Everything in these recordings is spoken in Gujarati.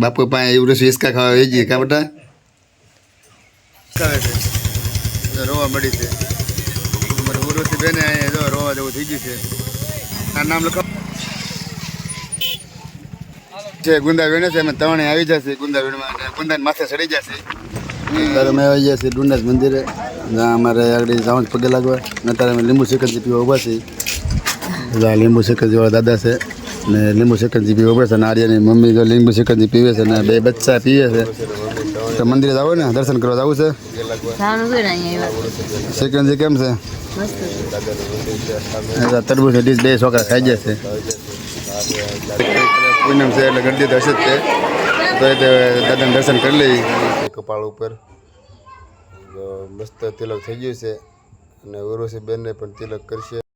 બાપુ પાસે એવું હિસકા ખાવા વેચીએ કા બેટા ખાવે છે રોવા મળી છે ઉર્વશી બેને અહીંયા જો રોવા જેવું થઈ ગયું છે આ નામ લખો છે ગુંદા વેણે છે અમે ત્રણે આવી જશે ગુંદા વેણમાં ગુંદા માથે ચડી જશે અત્યારે અમે આવી ગયા છીએ ડુંડાસ મંદિરે જ્યાં અમારે આગળ જવાનું પગે લાગવા અત્યારે અમે લીંબુ શેકરજી પીવા ઉભા છીએ લીંબુ શેકરજી વાળા દાદા છે ને લીંબુ શેકરજી પીવા ઉભા છે અને આર્યની મમ્મી જો લીંબુ શેકરજી પીવે છે ને બે બચ્ચા પીવે છે તો મંદિરે જાવ ને દર્શન કરવા જવું છે શેકરજી કેમ છે તરબૂચ ડીશ બે છોકરા ખાઈ જશે પૂનમ છે એટલે ગરદી તો હશે જ તે તો દાદાને દર્શન કરી લઈ કપાળ ઉપર મસ્ત તિલક થઈ ગયું છે અને ઉર્વશી બેનને પણ તિલક કરશે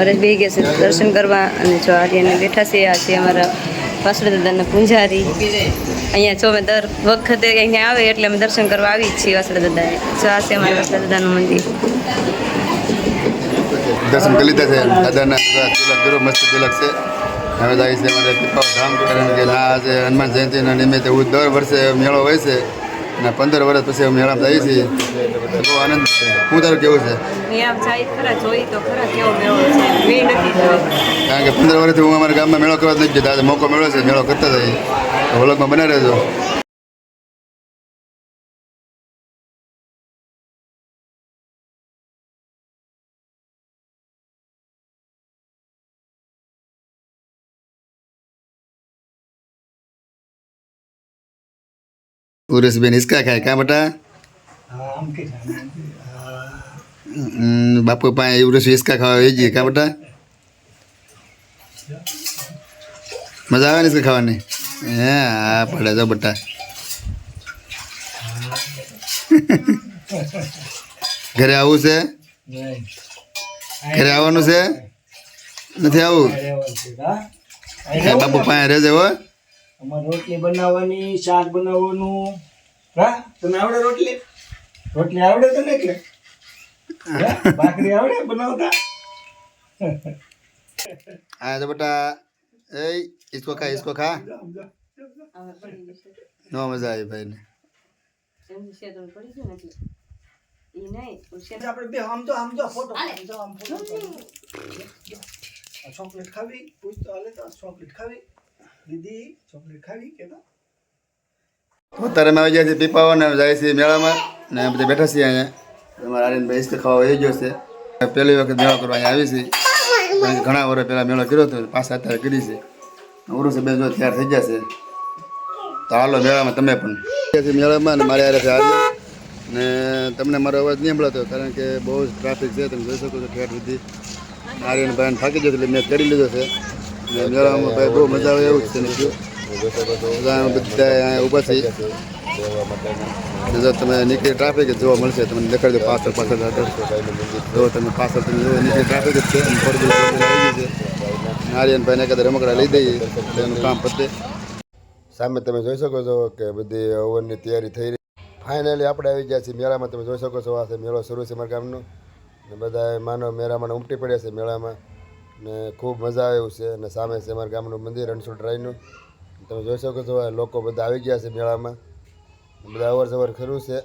હરેશ બે ગયા છે દર્શન કરવા અને જો આર્યને બેઠા છે આ છે અમારા વાસુદેવ દાદાના પૂંજારી અહીંયા જો અમે દર વખતે અહીંયા આવે એટલે અમે દર્શન કરવા આવી જ છીએ વાસુદેવ દાદાએ જો આ છે અમારા વાસુદેવ દાદાનું મંદિર દર્શન કરી લીધા છે દાદાના તિલક કરો મસ્ત તિલક છે હવે જાય છે અમારે પીપાવ ધામ કારણ કે ના આજે હનુમાન જયંતિના નિમિત્તે દર વર્ષે મેળો હોય છે અને 15 વર્ષ પછી અમે મેળામાં જઈએ છીએ બહુ આનંદ છે હું તારું કેવું છે કારણ કે 15 વર્ષથી હું અમારા ગામમાં મેળો કરવા નથી જતા આજે મોકો મેળો છે મેળો કરતા જઈએ વ્લોગમાં બના રહેજો उर्वशी बेन इसका खाए क्या बेटा बापू पाए उर्वशी इसका खावा वेचीए क्या बेटा मजा आवे ने इसका खावा हाँ पड़े जाओ बेटा घरे आવું છે ઘરે આવવાનું છે નથી આવું બાપુ પાસે રહેજે હો રોટલી બનાવવાની શાક બનાવવાનું હા તને આવડે રોટલી રોટલી આવડે તને કે ભાખરી આવડે બનાવતા हाँ तो बेटा ए इसको खा नो मजा आई भाई ने આપણે બે આમ તો ફોટો ચોકલેટ ખાવી પૂછ તો હાલે તો ચોકલેટ ખાવી દીદી ચોકલેટ ખાવી કે અત્યારે અમે આવી ગયા છીએ પીપાઓ ને જાય છે મેળામાં ને બધા બેઠા છીએ અહીંયા અમારા આર્યનભાઈ ઈસ્ક ખાવા વહી ગયો છે પહેલી વખત મેળો કરવા અહીંયા આવી છે ઘણા વર્ષ પહેલાં મેળો કર્યો હતો પાછા અત્યારે કરી છે ઉર્વશી બેન જો તૈયાર થઈ જશે તો હાલો મેળામાં તમે પણ મેળામાં ને મારે યારે છે આર્ય ને તમને મારો અવાજ નહીં સંભળાતો કારણ કે બહુ જ ટ્રાફિક છે તમે જોઈ શકો છો ઠેઠ સુધી આર્યનભાઈને થાકી જતો એટલે મેં કરી લીધો છે ને મેળામાં ભાઈ બહુ મજા આવે એવું જ છે ને બધા અહીંયા ઊભા થઈ જો તમે નીકળી ટ્રાફિક જ જોવા મળશે તમને દેખાડજો પાછળ જો તમે પાછળ તમે જો નીકળી ટ્રાફિક જ છે ફોર વ્હીલર આવી ગઈ છે આર્યનભાઈને કદાચ રમકડા લઈ દઈએ તો એનું કામ પતે સામે તમે જોઈ શકો છો કે બધી ઓવનની તૈયારી થઈ રહી ફાઇનલી આપણે આવી ગયા છીએ મેળામાં તમે જોઈ શકો છો આ મેળો શરૂ છે મારા ગામનો ને બધા માનવ મેળામાં ઉમટી પડ્યા છે મેળામાં ને ખૂબ મજા આવે એવું છે અને સામે છે અમારા ગામનું મંદિર રણછોડરાયનું તમે જોઈ શકો છો લોકો બધા આવી ગયા છે મેળામાં બધા અવર જવર ખરું છે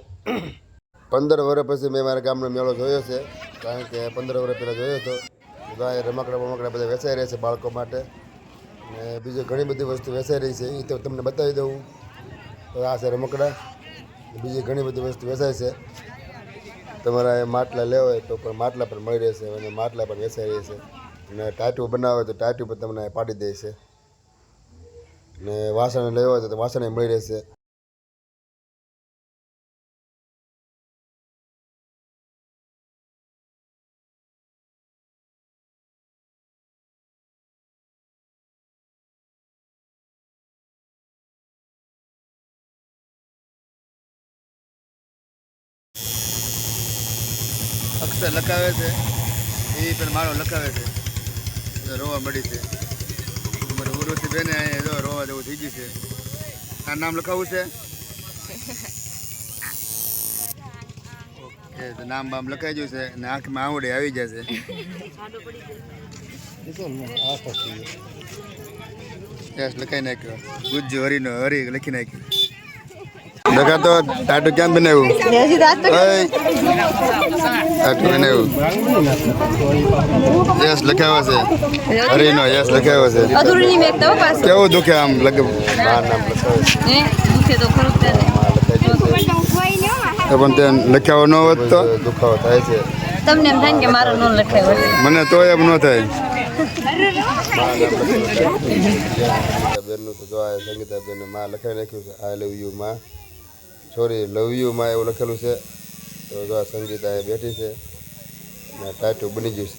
15 વર્ષ પછી મેં મારા ગામનો મેળો જોયો છે કારણ કે 15 વર્ષ પહેલાં જોયો હતો બધા રમકડા બધા વેચાઈ રહ્યા છે બાળકો માટે ને બીજી ઘણી બધી વસ્તુ વેચાઈ રહી છે એ તો તમને બતાવી દઉં તો આ છે રમકડા બીજી ઘણી બધી વસ્તુ વેચાય છે તમારા માટલા લેવા હોય તો પણ માટલા પણ મળી રહેશે અને માટલા પણ વેચાઈ રહી છે અને ટાટુ બનાવે તો ટાટુ પણ તમને પાડી દે છે ને વાસણ લેવા હોય તો વાસણ મળી રહેશે અક્ષર લખાવે છે એ પણ મારો લખાવે છે રોવા મળી છે અમારે ઉર્વશી બેને અહીંયા જો રોવા જેવું થઈ ગયું છે આ નામ લખાવું છે ઓકે તો નામ બામ લખાઈ ગયું છે અને આંખમાં આવડે આવી જશે યસ લખાઈ નાખ્યો ગુજ્જુ હરીનો હરી લખી નાખ્યું લખા તો ટાટુ ક્યાં બનાવ્યું ટાટુ બનાવ્યું યસ લખાવ્યો છે હરીનો યસ લખાવ્યો છે અધૂરી મેં તો પાસ કેવું દુખે આમ લગે બાર નામ હે દુખે તો ખરું જ ને પણ તે લખ્યાવો ન હોત તો દુખાવો થાય છે તમને એમ થાય કે મારો નો લખાયો છે મને તો એમ ન થાય બેનનું તો જો આ સંગીતાબેન માં લખાવી નાખ્યું છે આઈ લવ યુ માં સોરી લવ યુ માં એવું લખેલું છે તો જો આ સંગીતા એ બેઠી છે અને ટાટુ બની ગયું છે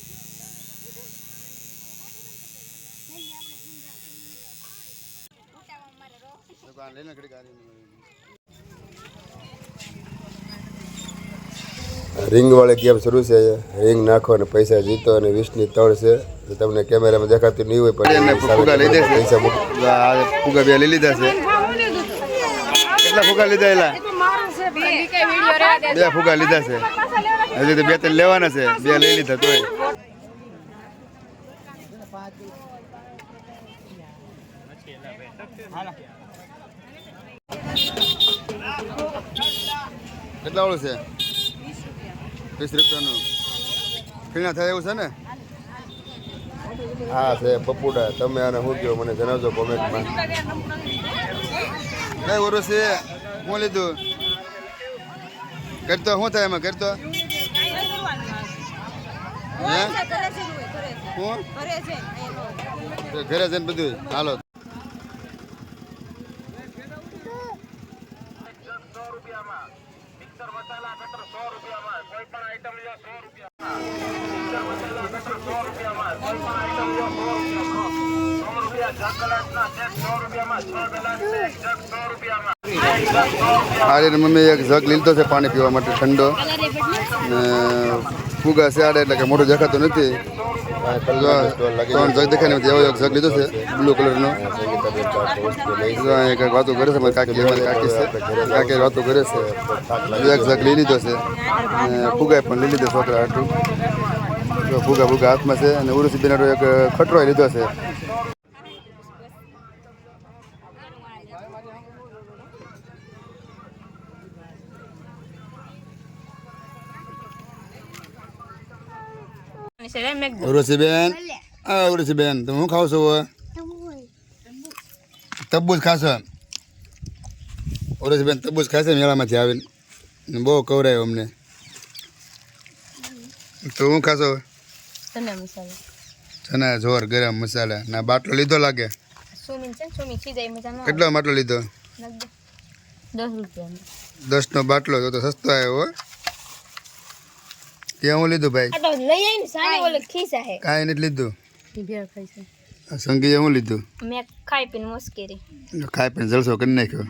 રિંગ વાળી ગેમ શરૂ છે રિંગ નાખો અને પૈસા જીતો અને 20ની 3 છે તો તમને કેમેરામાં દેખાતું નહીં હોય પણ ફુગા લઈ દેશે પૈસા ફુગા બે લઈ લીધા છે કેટલા ફુગા લીધા એલા બે ફુગા લીધા છે હજી તો 2-3 લેવાના છે 2 લઈ લીધા તોય કેટલા વાળું છે 20 રૂપિયાનું ફીણા થાય એવું છે ને હા છે પપ્પુડા તમે આને શું કહો મને જણાવજો કોમેન્ટમાં કઈ વર્ષ છે હું લીધું કરતો શું થાય એમાં કરતો હે હું ઘરે છે ને બધું હાલો આર્યની મમ્મી એક જગ લીધો છે પાણી પીવા માટે ઠંડો ને ફુગા છે આડે એટલે કે મોટું દેખાતું નથી 3 જગ દેખાય નથી એવો એક જગ લીધો છે બ્લુ કલરનો કંઈક વાતો કરે છે કાકી અમારી કાકી છે કાકી વાતો કરે છે એક જગ લઈ લીધો છે અને ફુગા પણ લઈ લીધો છોકરા હાટું ફુગા ફુગા હાથમાં છે અને ઉર્વશી બેન એક ખટરો લીધો છે ઉર્વશીબેન તમે શું ખાવ છો તબૂજ ખાશો ઉર્વશીબેન તબૂજ ખાશે મેળામાંથી આવીને બહુ કવરાયો અમને તો શું ખાશો ચના જોર ગરમ મસાલા ના બાટલો લીધો લાગે કેટલો બાટલો લીધો 10નો બાટલો તો સસ્તો આવ્યો ત્યાં હું લીધું ભાઈ કાંઈ નથી લીધું સંગીએ હું લીધું ખાઈ પીને જલસો કરી નાખ્યો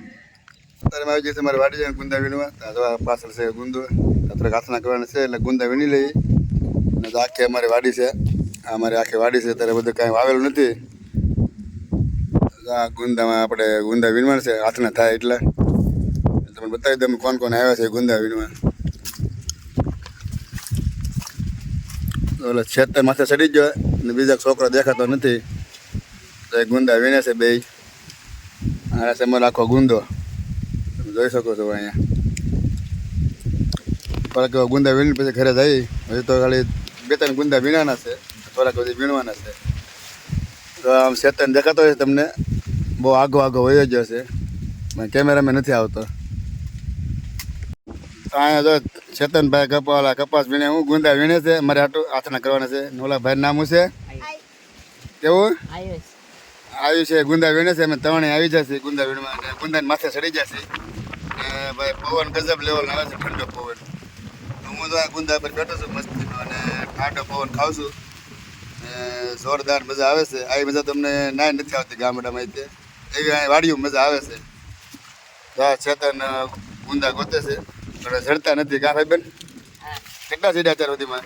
અત્યારે આવી જશે મારે વાડી જાય ગુંદા વીણવા પાછળ છે ગુંદો અત્યારે કાથના કરવાના છે એટલે ગુંદા વીણી લઈ અને તો આખી અમારી વાડી છે અમારી આખી વાડી છે ત્યારે બધું કાંઈ વાવેલું નથી આ ગુંદામાં આપણે ગુંદા વીણવાના છે હાથના થાય એટલે તમે બતાવી દો કોણ કોણ આવ્યા છે ગુંદા વીણવા ઓલા છેતર માથે ચડી ગયો ને બીજા છોકરો દેખાતો નથી તો એક ગુંદા વીણે છે બે આ છે મારો આખો ગુંદો તમે જોઈ શકો છો અહીંયા થોડાક ગુંદા વીણીને પછી ઘરે જઈ હજી તો ખાલી 2-3 ગુંદા વીણાના છે થોડાક બધી વીણવાના છે તો આમ છેતર દેખાતો હોય તમને બહુ આગો વયો ગયો છે કેમેરામાં નથી આવતો અહીંયા જો ચેતનભાઈ કપાવાલા કપાસ વીણે હું ગુંદા વીણે છે મારે હાથના કરવાના છે નોલા ભાઈ નામ છે કેવું આવ્યું છે ગુંદા વીણે છે અમે 3 આવી જશે ગુંદા વીણમાં અને ગુંદાની માથે ચડી જશે અને ભાઈ પવન ગજબ લેવલ આવે છે ઠંડો પવન હું તો આ ગુંદા પર બેઠો છું મસ્તીનો અને ઠંડો પવન ખાઉં છું જોરદાર મજા આવે છે આવી મજા તમને ના નથી આવતી ગામડામાં એવી વાડીઓ મજા આવે છે તો આ ચેતન ગુંદા ગોતે છે પણ ઝડતા નથી કા ભાઈ બેન કેટલા ચડ્યા 4 સુધીમાં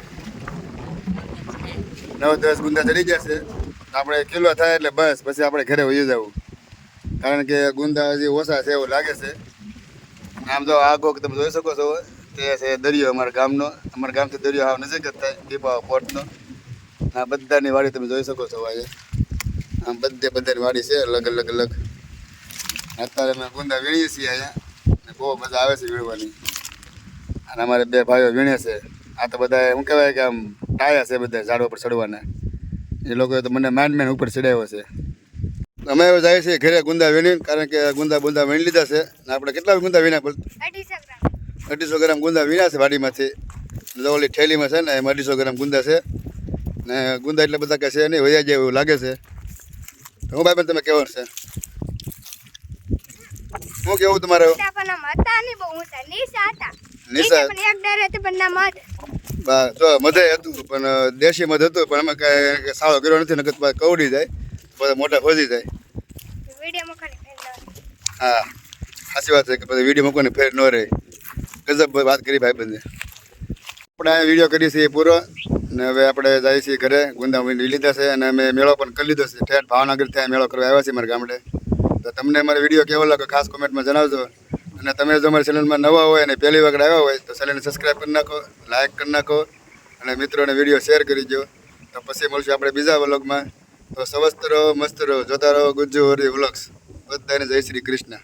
9-10 ગુંદા ચડી જશે આપણે કિલો થાય એટલે બસ પછી આપણે ઘરે વહી જવું, કારણ કે ગુંદા હજી ઓછા છે એવું લાગે છે. આમ તો આગો તમે જોઈ શકો છો તે છે દરિયો અમારા ગામનો. અમારા ગામથી દરિયો હાવ નજીક જ થાય, દીપા પોર્ટનો. આ બધાની વાડી તમે જોઈ શકો છો અહીંયા. આમ બધાની વાડી છે અલગ અલગ. અત્યારે અમે ગુંદા વીણીએ છીએ અહીંયા, અને બહુ મજા આવે છે વીણવાની. અને અમારે 2 ભાઈઓ વીણે છે. આ તો બધા શું કહેવાય કે આમ ટાયા છે બધા ઝાડ ઉપર ચડવાના. એ લોકોએ તો મને માંડ ઉપર ચડાવ્યો છે. અમે હવે જાય છીએ ઘરે ગુંદા વીણી, કારણ કે ગુંદા વીણી લીધા છે. ને આપણે કેટલા ગુંદા વીણ્યા બોલ? 250 ગ્રામ ગુંદા વીણ્યા છે વાડીમાંથી. ઓલી થેલીમાં છે ને એમાં 250 ગ્રામ ગુંદા છે. ને ગુંદા એટલે બધા કે છે નહીં, વયા જાય એવું લાગે છે. તો હું ભાઈ તમે કેવું છે? શું કેવું તમારે? જો મધે હતું પણ દેશી મધ હતું, પણ અમે કઈ સારો કર્યો નથી, નકર કવડી જાય બધા મોટા ફોજી જાય. હા સાચી વાત છે કે પછી વિડીયો મૂકવાની ફેર ન રહે. ગજબ વાત કરી ભાઈ બંને. આપણે આ વિડીયો કરીએ છીએ પૂરો, ને હવે આપણે જઈએ છીએ ઘરે. ગુંદા વીણી લીધા છે અને અમે મેળો પણ કરી લીધો છે. ઠેઠ ભાવનગરથી મેળો કરવા આવ્યા છીએ મારા ગામડે. તો તમને અમારો વિડીયો કેવો લાગે ખાસ કોમેન્ટમાં જણાવજો. અને તમે જો અમારી ચેનલમાં નવા હોય અને પહેલી વખત આવ્યા હોય તો ચેનલને સબસ્ક્રાઈબ કરી નાખો, લાઇક કરી નાખો અને મિત્રોને વિડીયો શેર કરી દો. તો પછી મળશું આપણે બીજા વ્લોગમાં. તો સ્વસ્થ રહો, મસ્ત રહો, જોતા રહો ગુજ્જુ હરી વ્લોગ્સ. બધાને જય શ્રી કૃષ્ણ.